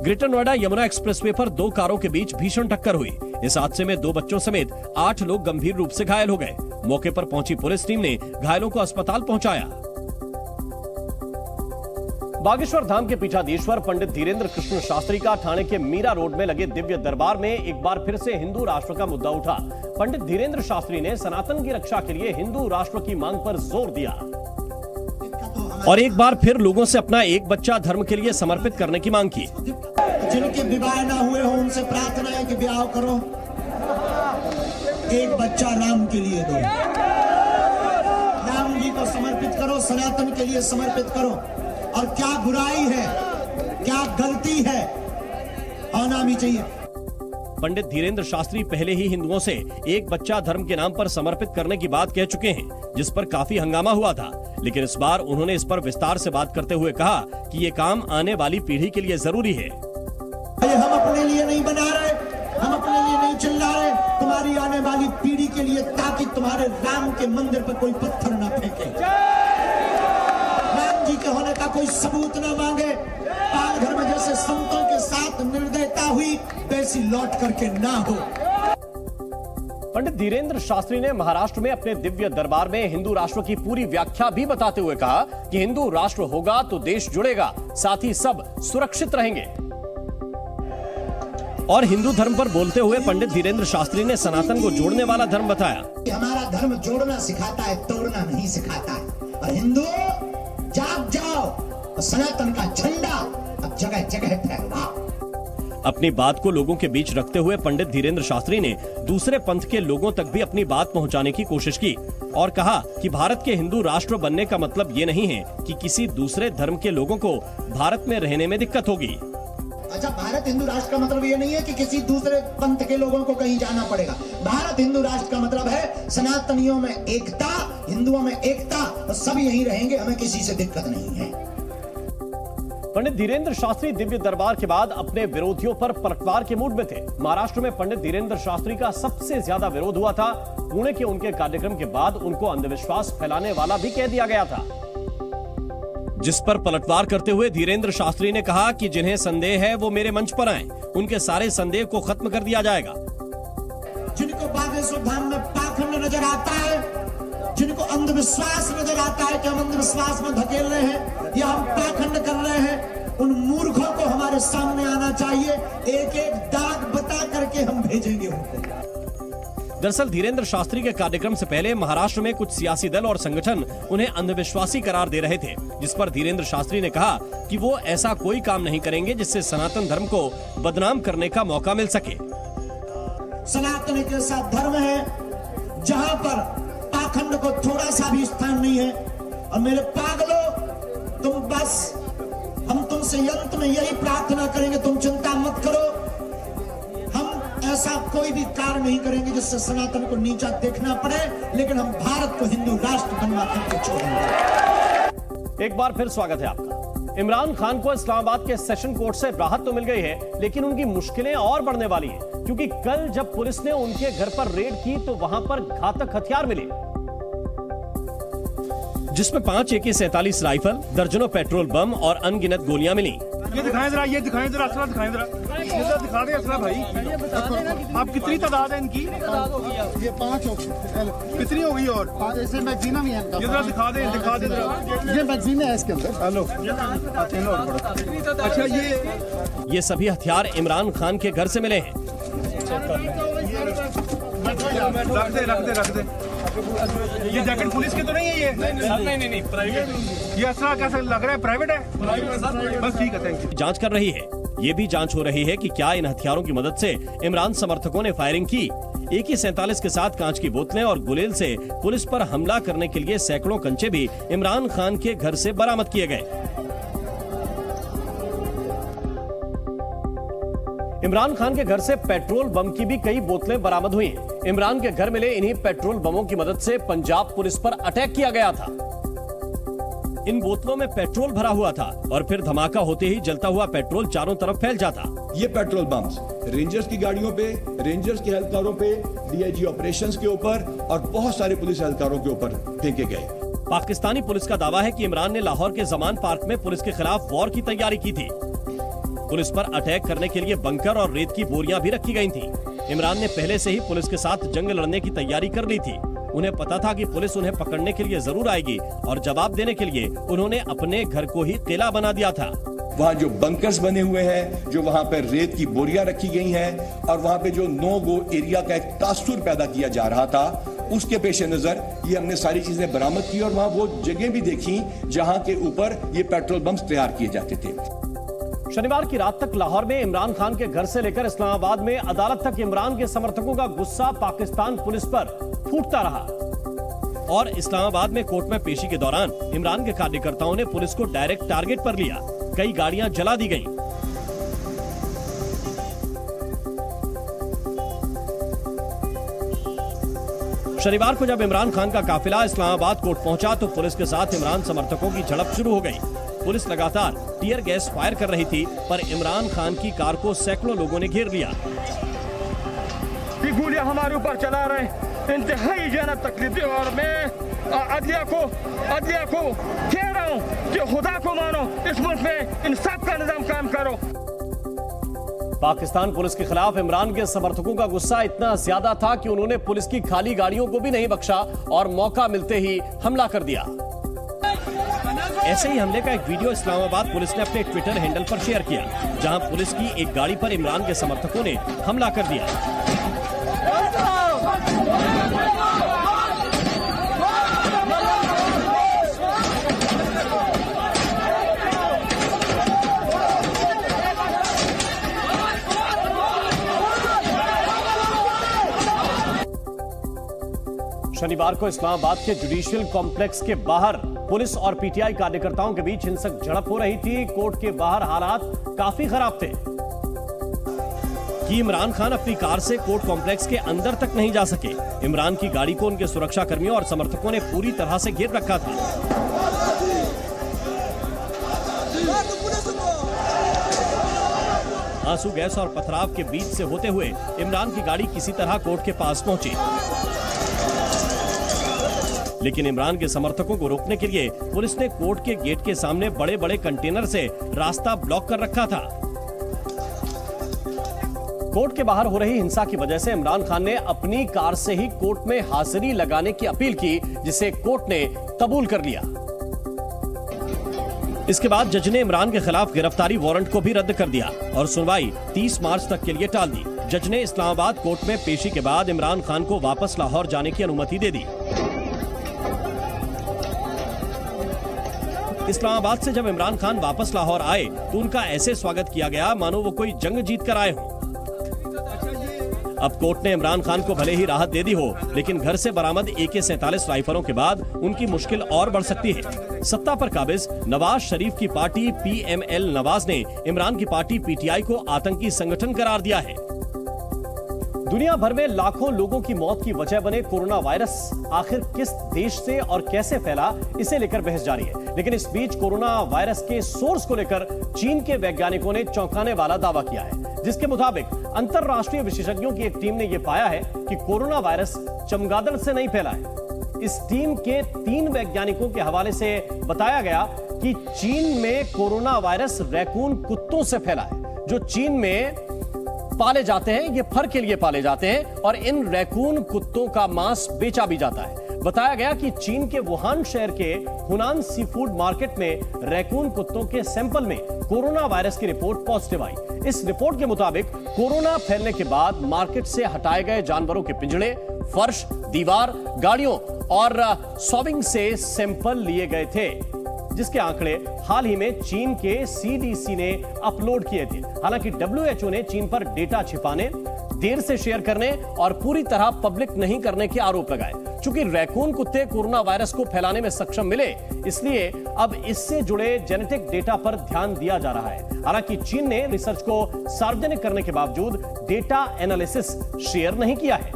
Speaker 1: ग्रेटर नोएडा यमुना एक्सप्रेसवे पर 2 कारों के बीच भीषण टक्कर हुई। इस हादसे में 2 बच्चों समेत 8 लोग गंभीर रूप से घायल हो गए। मौके पर पहुंची पुलिस टीम ने घायलों को अस्पताल पहुंचाया। बागेश्वर धाम के पीठाधीश्वर पंडित धीरेन्द्र कृष्ण शास्त्री का ठाणे के मीरा रोड में लगे दिव्य दरबार में एक बार फिर से हिंदू राष्ट्र का मुद्दा उठा। पंडित धीरेन्द्र शास्त्री ने सनातन की रक्षा के लिए हिंदू राष्ट्र की मांग पर जोर दिया और एक बार फिर लोगों से अपना एक बच्चा धर्म के लिए समर्पित करने की मांग की।
Speaker 18: जिनके विवाह ना हुए हो उनसे प्रार्थना है कि विवाह करो, एक बच्चा राम के लिए दो, राम जी को समर्पित करो, सनातन के लिए समर्पित करो। और क्या बुराई है, क्या गलती है, होना भी चाहिए।
Speaker 1: पंडित धीरेन्द्र शास्त्री पहले ही हिंदुओं से एक बच्चा धर्म के नाम पर समर्पित करने की बात कह चुके हैं, जिस पर काफी हंगामा हुआ था। लेकिन इस बार उन्होंने इस पर विस्तार से बात करते हुए कहा कि ये काम आने वाली पीढ़ी के लिए जरूरी है।
Speaker 18: हम अपने लिए नहीं बना रहे, हम अपने लिए नहीं चिल्ला रहे, तुम्हारी आने वाली पीढ़ी के लिए, ताकि तुम्हारे राम के मंदिर पर कोई पत्थर न फेंके, राम जी के होने का कोई सबूत न मांगे, पाल धर्म जैसे संतों के साथ निर्दयता हुई वैसी लौट करके ना हो।
Speaker 1: पंडित धीरेन्द्र शास्त्री ने महाराष्ट्र में अपने दिव्य दरबार में हिंदू राष्ट्र की पूरी व्याख्या भी बताते हुए कहा कि हिंदू राष्ट्र होगा तो देश जुड़ेगा, साथ ही सब सुरक्षित रहेंगे। और हिंदू धर्म पर बोलते हुए पंडित धीरेन्द्र शास्त्री ने सनातन को जोड़ने वाला धर्म बताया।
Speaker 18: हमारा धर्म जोड़ना सिखाता है, तोड़ना नहीं सिखाता है। और हिंदू जाग जाओ, सनातन का झंडा अब जगह जगह फहराओ।
Speaker 1: अपनी बात को लोगों के बीच रखते हुए पंडित धीरेन्द्र शास्त्री ने दूसरे पंथ के लोगों तक भी अपनी बात पहुंचाने की कोशिश की और कहा कि भारत के हिंदू राष्ट्र बनने का मतलब ये नहीं है कि किसी दूसरे धर्म के लोगों को भारत में रहने में दिक्कत होगी।
Speaker 18: अच्छा, भारत हिंदू राष्ट्र का मतलब ये नहीं है कि किसी दूसरे पंथ के लोगों को कहीं जाना पड़ेगा। भारत हिंदू राष्ट्र का मतलब है सनातनियों में एकता, हिंदुओं में एकता, और सब यहीं रहेंगे, हमें किसी से दिक्कत नहीं है।
Speaker 1: पंडित धीरेन्द्र शास्त्री दिव्य दरबार के बाद अपने विरोधियों पर पलटवार के मूड में थे। महाराष्ट्र में पंडित धीरेन्द्र शास्त्री का सबसे ज्यादा विरोध हुआ था। पुणे के उनके कार्यक्रम के बाद उनको अंधविश्वास फैलाने वाला भी कह दिया गया था, जिस पर पलटवार करते हुए धीरेन्द्र शास्त्री ने कहा कि जिन्हें संदेह है वो मेरे मंच पर आए, उनके सारे संदेह को खत्म कर दिया जाएगा।
Speaker 18: जिनको बागेश्वर धाम में पाखंड नजर आता है, जिनको अंधविश्वास नजर आता है कि हम अंधविश्वास में धकेल रहे हैं या हम पाखंड कर रहे हैं, उन मूर्खों को हमारे सामने आना चाहिए। एक एक दाग बता करके हम भेजेंगे उनको।
Speaker 1: दरअसल धीरेन्द्र शास्त्री के कार्यक्रम से पहले महाराष्ट्र में कुछ सियासी दल और संगठन उन्हें अंधविश्वासी करार दे रहे थे, जिस पर धीरेन्द्र शास्त्री ने कहा कि वो ऐसा कोई काम नहीं करेंगे जिससे सनातन धर्म को बदनाम करने का मौका मिल सके।
Speaker 18: सनातन एक ऐसा धर्म है जहां पर पाखंड को थोड़ा सा भी स्थान नहीं है। और मेरे पागलों, तुम बस, हम तुमसे अंत में यही प्रार्थना करेंगे, तुम चिंता मत करो, हम ऐसा कोई भी कार्य नहीं करेंगे जिससे सनातन को नीचा देखना पड़े, लेकिन हम भारत को हिंदू राष्ट्र बनवा करके छोड़ेंगे।
Speaker 1: एक बार फिर स्वागत है आपका। इमरान खान को इस्लामाबाद के सेशन कोर्ट से राहत तो मिल गई है, लेकिन उनकी मुश्किलें और बढ़ने वाली हैं, क्योंकि कल जब पुलिस ने उनके घर पर रेड की तो वहां पर घातक हथियार मिले, जिसमें 5 AK-47 राइफल, दर्जनों पेट्रोल बम और अनगिनत गोलियां मिली।
Speaker 19: ये दिखाएं जरा, ये दिखाएं जरा, असला दिखाएं जरा, ये जरा दिखा दें असला भाई। आप कितनी तादाद है इनकी?
Speaker 7: ये 5
Speaker 19: कितनी हो गई? और
Speaker 7: ऐसे मैगजीना भी है,
Speaker 19: ये जरा दिखा दें जरा।
Speaker 7: ये मैगजीन है इसके अंदर।
Speaker 19: हेलो, अच्छा, ये
Speaker 1: सभी हथियार इमरान खान के घर से मिले हैं।
Speaker 19: रख दे। ये जैकेट पुलिस की तो नहीं है? ये नहीं, प्राइवेट। ये असला कैसा लग रहा है? प्राइवेट है? बस ठीक है, थैंक यू।
Speaker 1: जांच कर रही है। ये भी जांच हो रही है कि क्या इन हथियारों की मदद से इमरान समर्थकों ने फायरिंग की। AK-47 के साथ कांच की बोतलें और गुलेल से पुलिस पर हमला करने के लिए सैकड़ों कंचे भी इमरान खान के घर से बरामद किए गए। इमरान खान के घर से पेट्रोल बम की भी कई बोतलें बरामद हुई हैं। इमरान के घर मिले इन्हीं पेट्रोल बमों की मदद से पंजाब पुलिस पर अटैक किया गया था। इन बोतलों में पेट्रोल भरा हुआ था और फिर धमाका होते ही जलता हुआ पेट्रोल चारों तरफ फैल जाता।
Speaker 20: ये पेट्रोल बम्स रेंजर्स की गाड़ियों पे, रेंजर्स के एहलकारों पे, डीआईजी ऑपरेशंस के ऊपर और बहुत सारे पुलिस एहलकारों के ऊपर फेंके गए।
Speaker 1: पाकिस्तानी पुलिस का दावा है कि इमरान ने लाहौर के जमान पार्क में पुलिस के खिलाफ वॉर की तैयारी की थी। पुलिस पर अटैक करने के लिए बंकर और रेत की बोरियां भी रखी गई थीं। इमरान ने पहले से ही पुलिस के साथ जंग लड़ने की तैयारी कर ली थी। उन्हें पता था कि पुलिस उन्हें पकड़ने के लिए जरूर आएगी और जवाब देने के लिए उन्होंने अपने घर को ही किला बना दिया था।
Speaker 20: वहाँ जो बंकर्स बने हुए हैं, जो वहाँ पर रेत की बोरियां रखी गई हैं और वहाँ पे जो नो गो एरिया का एक तासुर पैदा किया जा रहा था, उसके पेश नजर ये हमने सारी चीजें बरामद की और वहाँ वो जगह भी देखी जहाँ के ऊपर ये पेट्रोल बम्स तैयार किए जाते थे।
Speaker 1: शनिवार की रात तक लाहौर में इमरान खान के घर से लेकर इस्लामाबाद में अदालत तक इमरान के समर्थकों का गुस्सा पाकिस्तान पुलिस पर फूटता रहा और इस्लामाबाद में कोर्ट में पेशी के दौरान इमरान के कार्यकर्ताओं ने पुलिस को डायरेक्ट टारगेट पर लिया। कई गाड़ियां जला दी गईं। शनिवार को जब इमरान खान का काफिला इस्लामाबाद कोर्ट पहुंचा तो पुलिस के साथ इमरान समर्थकों की झड़प शुरू हो गई। पुलिस लगातार टीयर गैस फायर कर रही थी, पर इमरान खान की कार को सैकड़ों लोगों ने घेर लिया।
Speaker 19: ये गोलियां हमारे ऊपर चला रहे हैं, इंतहाई जहनत तकलीफ दी और मैं अदलिया को कह रहा हूँ कि खुदा को मानो, इस मुल्क में इंसाफ का निजाम कायम करो।
Speaker 1: पाकिस्तान पुलिस के खिलाफ इमरान के समर्थकों का गुस्सा इतना ज्यादा था कि उन्होंने पुलिस की खाली गाड़ियों को भी नहीं बख्शा और मौका मिलते ही हमला कर दिया। ऐसे ही हमले का एक वीडियो इस्लामाबाद पुलिस ने अपने ट्विटर हैंडल पर शेयर किया, जहां पुलिस की एक गाड़ी पर इमरान के समर्थकों ने हमला कर दिया। शनिवार को इस्लामाबाद के जुडिशियल कॉम्प्लेक्स के बाहर पुलिस और पीटीआई कार्यकर्ताओं के बीच हिंसक झड़प हो रही थी। कोर्ट के बाहर हालात काफी खराब थे कि इमरान खान अपनी कार से कोर्ट कॉम्प्लेक्स के अंदर तक नहीं जा सके। इमरान की गाड़ी को उनके सुरक्षा कर्मियों और समर्थकों ने पूरी तरह से घेर रखा था। आंसू गैस और पथराव के बीच से होते हुए इमरान की गाड़ी किसी तरह कोर्ट के पास पहुंची, लेकिन इमरान के समर्थकों को रोकने के लिए पुलिस ने कोर्ट के गेट के सामने बड़े बड़े कंटेनर से रास्ता ब्लॉक कर रखा था। कोर्ट के बाहर हो रही हिंसा की वजह से इमरान खान ने अपनी कार से ही कोर्ट में हाजिरी लगाने की अपील की, जिसे कोर्ट ने कबूल कर लिया। इसके बाद जज ने इमरान के खिलाफ गिरफ्तारी वारंट को भी रद्द कर दिया और सुनवाई 30 मार्च तक के लिए टाल दी। जज ने इस्लामाबाद कोर्ट में पेशी के बाद इमरान खान को वापस लाहौर जाने की अनुमति दे दी। इस्लामाबाद से जब इमरान खान वापस लाहौर आए तो उनका ऐसे स्वागत किया गया मानो वो कोई जंग जीत कर आए हों। अब कोर्ट ने इमरान खान को भले ही राहत दे दी हो, लेकिन घर से बरामद AK-47 राइफलों के बाद उनकी मुश्किल और बढ़ सकती है। सत्ता पर काबिज नवाज शरीफ की पार्टी PML नवाज ने इमरान की पार्टी PTI को आतंकी संगठन करार दिया है। दुनिया भर में लाखों लोगों की मौत की वजह बने कोरोना वायरस आखिर किस देश से और कैसे फैला, इसे लेकर बहस जारी है। लेकिन इस बीच कोरोना वायरस के सोर्स को लेकर चीन के वैज्ञानिकों ने चौंकाने वाला दावा किया है, जिसके मुताबिक अंतरराष्ट्रीय विशेषज्ञों की एक टीम ने यह पाया है कि कोरोना वायरस चमगादड़ से नहीं फैला है। इस टीम के 3 वैज्ञानिकों के हवाले से बताया गया कि चीन में कोरोना वायरस रैकून कुत्तों से फैला है, जो चीन में पाले जाते हैं। ये फर के लिए पाले जाते हैं और इन रैकून कुत्तों का मांस बेचा भी जाता है। बताया गया कि चीन के वुहान शहर के हुनान सी फूड मार्केट में रैकून कुत्तों के सैंपल में कोरोना वायरस की रिपोर्ट पॉजिटिव आई। इस रिपोर्ट के मुताबिक कोरोना फैलने के बाद मार्केट से हटाए गए जानवरों के पिंजड़े, फर्श, दीवार, गाड़ियों और सॉविंग से सैंपल लिए गए थे, जिसके आंकड़े हाल ही में चीन के CDC ने अपलोड किए थे। हालांकि WHO ने चीन पर डेटा छिपाने, देर से शेयर करने और पूरी तरह पब्लिक नहीं करने के आरोप लगाए। चूंकि रैकून कुत्ते कोरोना वायरस को फैलाने में सक्षम मिले, इसलिए अब इससे जुड़े जेनेटिक डेटा पर ध्यान दिया जा रहा है। हालांकि चीन ने रिसर्च को सार्वजनिक करने के बावजूद डेटा एनालिसिस शेयर नहीं किया है।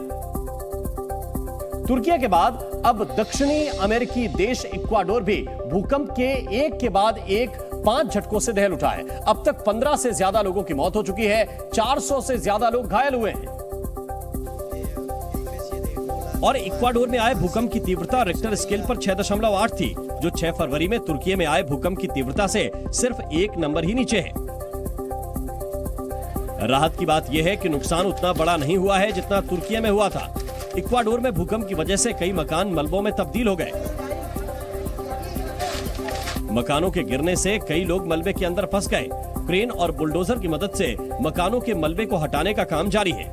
Speaker 1: तुर्की के बाद अब दक्षिणी अमेरिकी देश इक्वाडोर भी भूकंप के एक के बाद एक 5 झटकों से दहल उठा है। अब तक 15 से ज्यादा लोगों की मौत हो चुकी है, 400 से ज्यादा लोग घायल हुए हैं। और इक्वाडोर में आए भूकंप की तीव्रता रिक्टर स्केल पर 6.8 थी, जो 6 फरवरी में तुर्की में आए भूकंप की तीव्रता से सिर्फ 1 नंबर ही नीचे है। राहत की बात यह है कि नुकसान उतना बड़ा नहीं हुआ है जितना तुर्की में हुआ था। इक्वाडोर में भूकंप की वजह से कई मकान मलबों में तब्दील हो गए। मकानों के गिरने से कई लोग मलबे के अंदर फंस गए। क्रेन और बुलडोजर की मदद से मकानों के मलबे को हटाने का काम जारी है।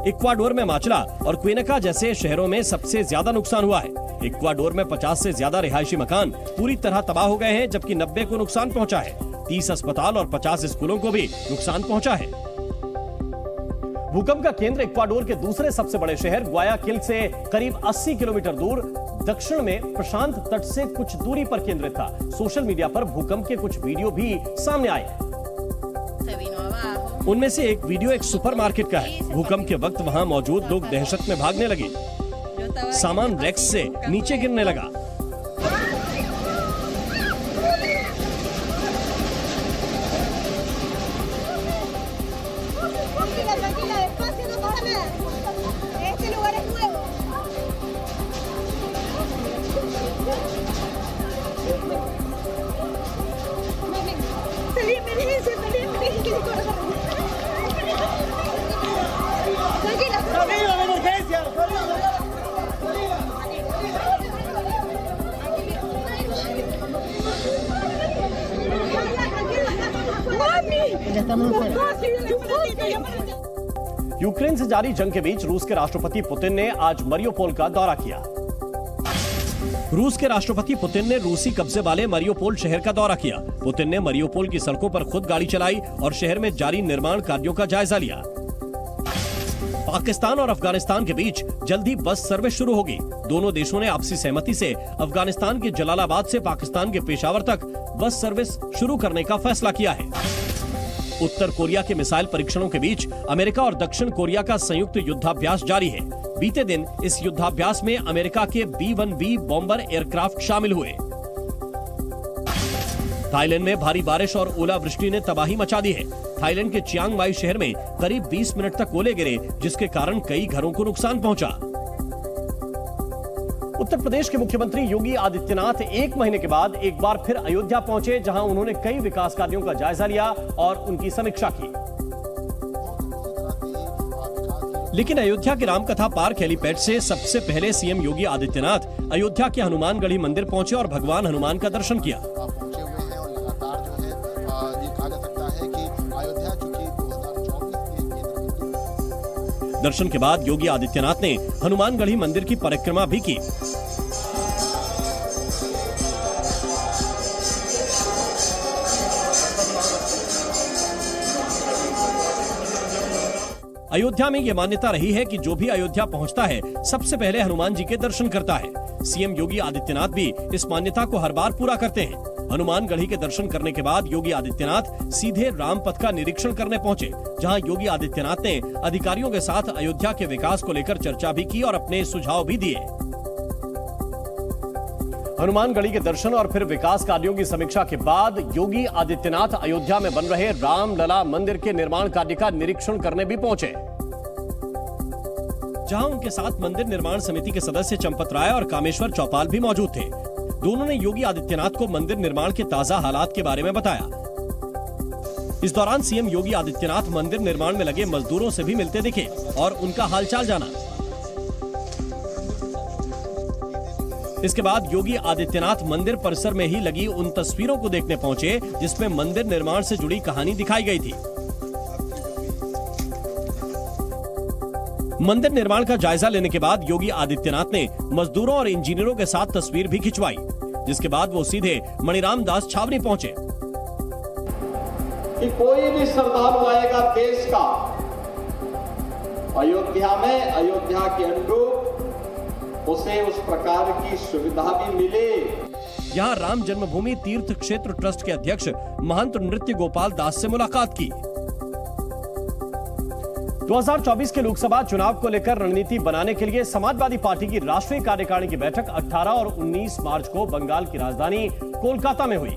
Speaker 1: इक्वाडोर में माचला और क्वेनेका जैसे शहरों में सबसे ज्यादा नुकसान हुआ है। इक्वाडोर में 50 से ज्यादा रिहायशी मकान पूरी तरह तबाह हो गए हैं, जबकि 90 को नुकसान पहुंचा है। 30 अस्पताल और 50 स्कूलों को भी नुकसान पहुंचा है। भूकंप का केंद्र इक्वाडोर के दूसरे सबसे बड़े शहर ग्वायाकिल से करीब 80 किलोमीटर दूर दक्षिण में प्रशांत तट से कुछ दूरी पर केंद्रित था। सोशल मीडिया पर भूकंप के कुछ वीडियो भी सामने आए हैं। उनमें से एक वीडियो एक सुपरमार्केट का है। भूकंप के वक्त वहां मौजूद लोग दहशत में भागने लगे। सामान रैक्स से नीचे गिरने लगा। यूक्रेन से जारी जंग के बीच रूस के राष्ट्रपति पुतिन ने आज मरियोपोल का दौरा किया। रूस के राष्ट्रपति पुतिन ने रूसी कब्जे वाले मरियोपोल शहर का दौरा किया। पुतिन ने मरियोपोल की सड़कों पर खुद गाड़ी चलाई और शहर में जारी निर्माण कार्यों का जायजा लिया। पाकिस्तान और अफगानिस्तान के बीच जल्द ही बस सर्विस शुरू होगी। दोनों देशों ने आपसी सहमति से अफगानिस्तान के जलालाबाद से पाकिस्तान के पेशावर तक बस सर्विस शुरू करने का फैसला किया है। उत्तर कोरिया के मिसाइल परीक्षणों के बीच अमेरिका और दक्षिण कोरिया का संयुक्त युद्धाभ्यास जारी है। बीते दिन इस युद्धाभ्यास में अमेरिका के B-1B बॉम्बर एयरक्राफ्ट शामिल हुए। थाईलैंड में भारी बारिश और ओलावृष्टि ने तबाही मचा दी है। थाईलैंड के चियांग माई शहर में करीब 20 मिनट तक ओले गिरे, जिसके कारण कई घरों को नुकसान पहुंचा। उत्तर प्रदेश के मुख्यमंत्री योगी आदित्यनाथ 1 महीने के बाद एक बार फिर अयोध्या पहुंचे, जहां उन्होंने कई विकास कार्यों का जायजा लिया और उनकी समीक्षा की। लेकिन अयोध्या के रामकथा पार्क हेलीपैड से सबसे पहले सीएम योगी आदित्यनाथ अयोध्या के हनुमानगढ़ी मंदिर पहुंचे और भगवान हनुमान का दर्शन किया। दर्शन के बाद योगी आदित्यनाथ ने हनुमानगढ़ी मंदिर की परिक्रमा भी की। अयोध्या में यह मान्यता रही है कि जो भी अयोध्या पहुंचता है सबसे पहले हनुमान जी के दर्शन करता है। सीएम योगी आदित्यनाथ भी इस मान्यता को हर बार पूरा करते हैं। हनुमानगढ़ी के दर्शन करने के बाद योगी आदित्यनाथ सीधे रामपथ का निरीक्षण करने पहुंचे, जहां योगी आदित्यनाथ ने अधिकारियों के साथ अयोध्या के विकास को लेकर चर्चा भी की और अपने सुझाव भी दिए। हनुमानगढ़ी के दर्शन और फिर विकास कार्यों की समीक्षा के बाद योगी आदित्यनाथ अयोध्या में बन रहे रामलला मंदिर के निर्माण कार्य का निरीक्षण करने भी पहुंचे, जहां उनके साथ मंदिर निर्माण समिति के सदस्य चंपत राय और कामेश्वर चौपाल भी मौजूद थे। दोनों ने योगी आदित्यनाथ को मंदिर निर्माण के ताजा हालात के बारे में बताया। इस दौरान सीएम योगी आदित्यनाथ मंदिर निर्माण में लगे मजदूरों से भी मिलते दिखे और उनका हालचाल जाना। इसके बाद योगी आदित्यनाथ मंदिर परिसर में ही लगी उन तस्वीरों को देखने पहुंचे जिसमें मंदिर निर्माण से जुड़ी कहानी दिखाई गई थी। मंदिर निर्माण का जायजा लेने के बाद योगी आदित्यनाथ ने मजदूरों और इंजीनियरों के साथ तस्वीर भी खिंचवाई, जिसके बाद वो सीधे मणिराम दास छावनी पहुंचे।
Speaker 21: कि कोई भी श्रद्धालु आएगा देश का अयोध्या में अयोध्या के अनुरूप उसे उस प्रकार की सुविधा भी मिले।
Speaker 1: यहाँ राम जन्मभूमि तीर्थ क्षेत्र ट्रस्ट के अध्यक्ष महंत नृत्य गोपाल दास से मुलाकात की। 2024 के लोकसभा चुनाव को लेकर रणनीति बनाने के लिए समाजवादी पार्टी की राष्ट्रीय कार्यकारिणी की बैठक 18 और 19 मार्च को बंगाल की राजधानी कोलकाता में हुई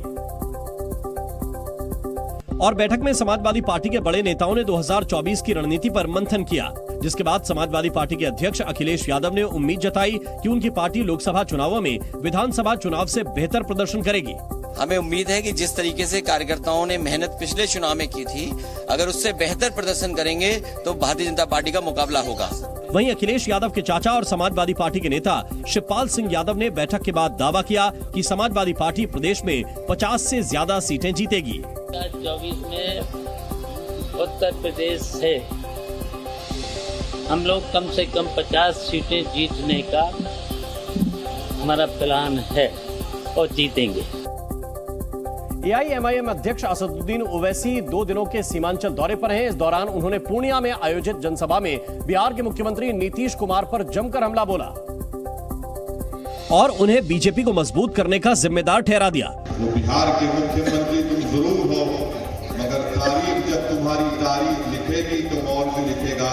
Speaker 1: और बैठक में समाजवादी पार्टी के बड़े नेताओं ने 2024 की रणनीति पर मंथन किया, जिसके बाद समाजवादी पार्टी के अध्यक्ष अखिलेश यादव ने उम्मीद जताई कि उनकी पार्टी लोकसभा चुनावों में विधानसभा चुनाव से बेहतर प्रदर्शन करेगी।
Speaker 22: हमें उम्मीद है कि जिस तरीके से कार्यकर्ताओं ने मेहनत पिछले चुनाव में की थी, अगर उससे बेहतर प्रदर्शन करेंगे तो भारतीय जनता पार्टी का मुकाबला होगा।
Speaker 1: वहीं अखिलेश यादव के चाचा और समाजवादी पार्टी के नेता शिवपाल सिंह यादव ने बैठक के बाद दावा किया कि समाजवादी पार्टी प्रदेश में 50 से ज्यादा सीटें जीतेगी।
Speaker 23: 2024 में उत्तर प्रदेश से हम लोग कम से कम 50 सीटें जीतने का हमारा प्लान है और जीतेंगे।
Speaker 1: AIMIM अध्यक्ष असदुद्दीन ओवैसी 2 दिनों के सीमांचल दौरे पर हैं। इस दौरान उन्होंने पूर्णिया में आयोजित जनसभा में बिहार के मुख्यमंत्री नीतीश कुमार पर जमकर हमला बोला और उन्हें बीजेपी को मजबूत करने का जिम्मेदार ठहरा दिया।
Speaker 24: वो बिहार के मुख्यमंत्री तुम जरूर हो, मगर तारीख जब तुम्हारी तारीख लिखेगी तो और भी लिखेगा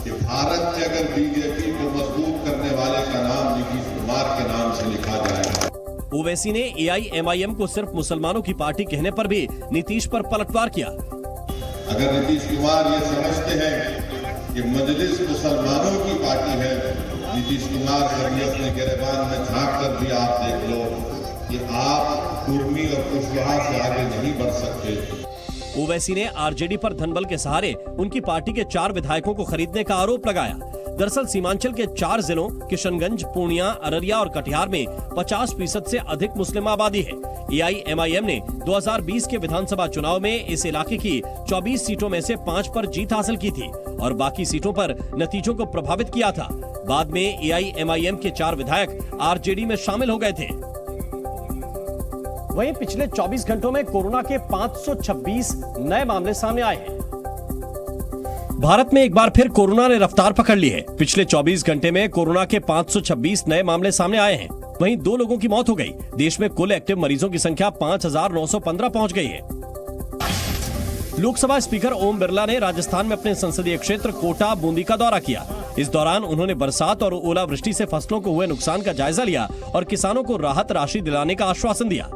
Speaker 24: कि भारत में अगर बीजेपी को मजबूत करने वाले का नाम नीतीश कुमार के नाम से लिखा जाएगा।
Speaker 1: ओवैसी ने AIMIM को सिर्फ मुसलमानों की पार्टी कहने पर भी नीतीश पर पलटवार किया।
Speaker 24: अगर नीतीश कुमार ये समझते हैं कि मजलिस मुसलमानों की पार्टी है, नीतीश कुमार कभी अपने गिरबान में झांक कर भी आप देख लो कि आप कुर्मी और कुशवाहा से आगे नहीं बढ़ सकते।
Speaker 1: ओवैसी ने RJD पर धनबल के सहारे उनकी पार्टी के 4 विधायकों को खरीदने का आरोप लगाया। दरअसल सीमांचल के 4 जिलों किशनगंज, पूर्णिया, अररिया और कटिहार में 50% से अधिक मुस्लिम आबादी है। AIMIM ने 2020 के विधानसभा चुनाव में इस इलाके की 24 सीटों में से 5 पर जीत हासिल की थी और बाकी सीटों पर नतीजों को प्रभावित किया था। बाद में AIMIM के 4 विधायक RJD में शामिल हो गए थे। वहीं पिछले 24 घंटों में कोरोना के 526 नए मामले सामने आए हैं। भारत में एक बार फिर कोरोना ने रफ्तार पकड़ ली है। पिछले 24 घंटे में कोरोना के 526 नए मामले सामने आए हैं। वहीं 2 लोगों की मौत हो गई। देश में कुल एक्टिव मरीजों की संख्या 5,915 पहुंच गई है। लोकसभा स्पीकर ओम बिरला ने राजस्थान में अपने संसदीय क्षेत्र कोटा, बूंदी का दौरा किया। इस दौरान उन्होंने बरसात और ओलावृष्टि से फसलों को हुए नुकसान का जायजा लिया और किसानों को राहत राशि दिलाने का आश्वासन दिया।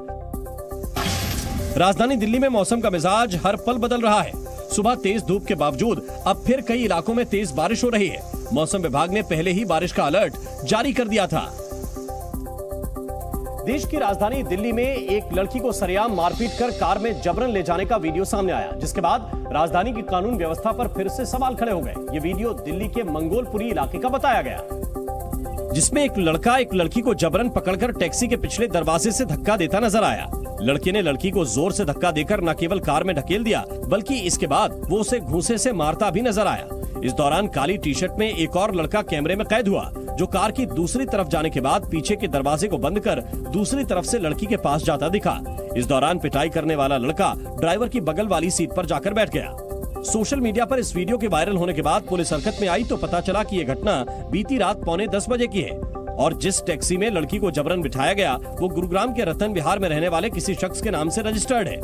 Speaker 1: राजधानी दिल्ली में मौसम का मिजाज हर पल बदल रहा है। सुबह तेज धूप के बावजूद अब फिर कई इलाकों में तेज बारिश हो रही है। मौसम विभाग ने पहले ही बारिश का अलर्ट जारी कर दिया था। देश की राजधानी दिल्ली में एक लड़की को सरेआम मारपीट कर कार में जबरन ले जाने का वीडियो सामने आया, जिसके बाद राजधानी की कानून व्यवस्था पर फिर से सवाल खड़े हो गए। ये वीडियो दिल्ली के मंगोलपुरी इलाके का बताया गया, जिसमें एक लड़का एक लड़की को जबरन पकड़कर टैक्सी के पिछले दरवाजे से धक्का देता नजर आया। लड़के ने लड़की को जोर से धक्का देकर न केवल कार में ढकेल दिया, बल्कि इसके बाद वो उसे घूंसे से मारता भी नजर आया। इस दौरान काली टी शर्ट में एक और लड़का कैमरे में कैद हुआ, जो कार की दूसरी तरफ जाने के बाद पीछे के दरवाजे को बंद कर दूसरी तरफ से लड़की के पास जाता दिखा। इस दौरान पिटाई करने वाला लड़का ड्राइवर की बगल वाली सीट पर जाकर बैठ गया। सोशल मीडिया पर इस वीडियो के वायरल होने के बाद पुलिस हरकत में आई तो पता चला कि यह घटना बीती रात 9:45 बजे की है और जिस टैक्सी में लड़की को जबरन बिठाया गया वो गुरुग्राम के रतन विहार में रहने वाले किसी शख्स के नाम से रजिस्टर्ड है।